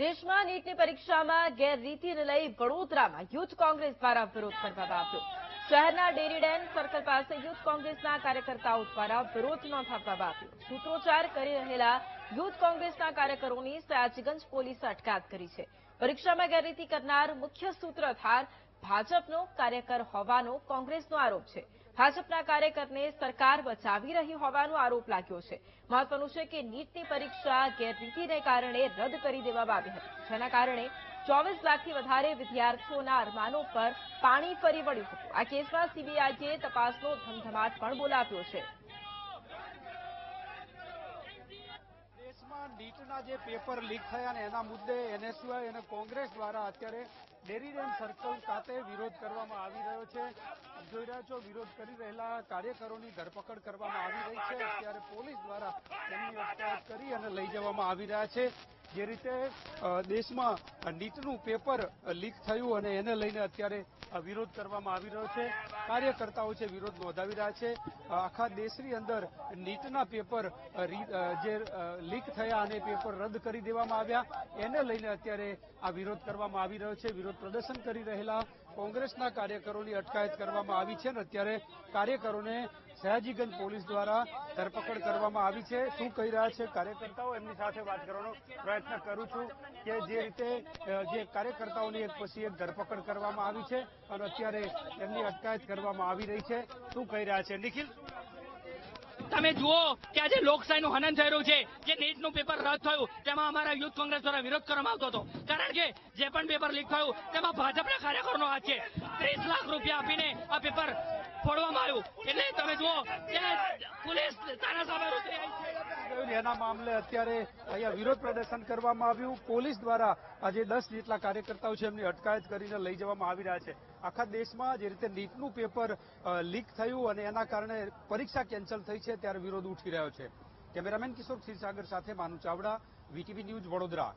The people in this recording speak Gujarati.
દેશમાં નીટની પરીક્ષામાં ગેરરીતિને લઈ વડોદરામાં યુથ કોંગ્રેસ દ્વારા વિરોધ કરવામાં આવ્યો। શહેરના ડેરી ડેમ સર્કલ પાસે યુથ કોંગ્રેસના કાર્યકર્તાઓ દ્વારા વિરોધ નોંધાવવામાં આવ્યો। સૂત્રોચ્ચાર કરી રહેલા યુથ કોંગ્રેસના કાર્યકરોની સયાજીગંજ પોલીસે અટકાયત કરી છે। પરીક્ષામાં ગેરરીતિ કરનાર મુખ્ય સૂત્રધાર ભાજપનો કાર્યકર હોવાનો કોંગ્રેસનો આરોપ છે। ભાજપના કાર્યકરને સરકાર બચાવી રહી હોવાનો આરોપ લાગ્યો છે। મહત્વનું છે કે નીટની પરીક્ષા ગેરરીતિને કારણે રદ કરી દેવામાં આવી હતી, જેના કારણે 24 લાખથી વધારે વિદ્યાર્થીઓના અરમાનો પર પાણી ફરી વળ્યું હતું। આ કેસમાં સીબીઆઈએ તપાસનો ધમધમાટ પણ બોલાવ્યો છે। દેશમાં નીટના જે પેપર લીક થયા ને એના મુદ્દે એનએસયુઆઈ અને કોંગ્રેસ દ્વારા અત્યારે ડેરી ડેમ સર્કલ ખાતે વિરોધ કરવામાં આવી રહ્યો છે। જોઈ રહ્યા છો, વિરોધ કરી રહેલા કાર્યકરોની ધરપકડ કરવામાં આવી રહી છે। અત્યારે પોલીસ દ્વારા તેમની અટકાયત કરી અને લઈ જવામાં આવી રહ્યા છે। જે રીતે દેશમાં નીટનું પેપર લીક થયું અને એને લઈને અત્યારે વિરોધ કરવામાં આવી રહ્યો છે। કાર્યકર્તાઓ છે વિરોધ નોંધાવી રહ્યા છે। આખા દેશની અંદર નીટના પેપર જે લીક થયા અને પેપર રદ કરી દેવામાં આવ્યા, એને લઈને અત્યારે આ વિરોધ કરવામાં આવી રહ્યો છે। વિરોધ પ્રદર્શન કરી રહેલા કોંગ્રેસના કાર્યકરોની અટકાયત કરવામાં આવી છે અને અત્યારે કાર્યકરોને સયાજીગંજ પોલીસ દ્વારા ધરપકડ કરવામાં આવી છે। શું કહી રહ્યા છે કાર્યકર્તાઓ, એમની સાથે વાત કરવાનો પ્રયત્ન કરું છું કે જે રીતે જે કાર્યકર્તાઓની એક પછી એક ધરપકડ કરવામાં આવી છે અને અત્યારે એમની અટકાયત કરવામાં આવી રહી છે। શું કહી રહ્યા છે નિખિલ? તમે જુઓ કે આજે લોકશાહીનું હનન થઈ રહ્યું છે। જે નીટનું પેપર રદ થયું તેમાં અમારા યુથ કોંગ્રેસ દ્વારા વિરોધ કરવામાં આવતો હતો, કારણ કે જે પણ પેપર લીક થયું તેમાં ભાજપના કાર્યકરોનો હાથ છે। 30 લાખ રૂપિયા આપીને આ પેપર ફોડવામાં આવ્યું, એટલે તમે જુઓ કે પોલીસ એના મામલે અત્યારે અહીંયા વિરોધ પ્રદર્શન કરવામાં આવ્યું। પોલીસ દ્વારા આજે 10 જેટલા કાર્યકર્તાઓ છે એમની અટકાયત કરીને લઈ જવામાં આવી રહ્યા છે। આખા દેશમાં જે રીતે નીટનું પેપર લીક થયું અને એના કારણે પરીક્ષા કેન્સલ થઈ છે ત્યારે વિરોધ ઉઠી રહ્યો છે। કેમેરામેન કિશોર ક્ષીરસાગર સાથે માનુ ચાવડા, વીટીવી ન્યૂઝ, વડોદરા।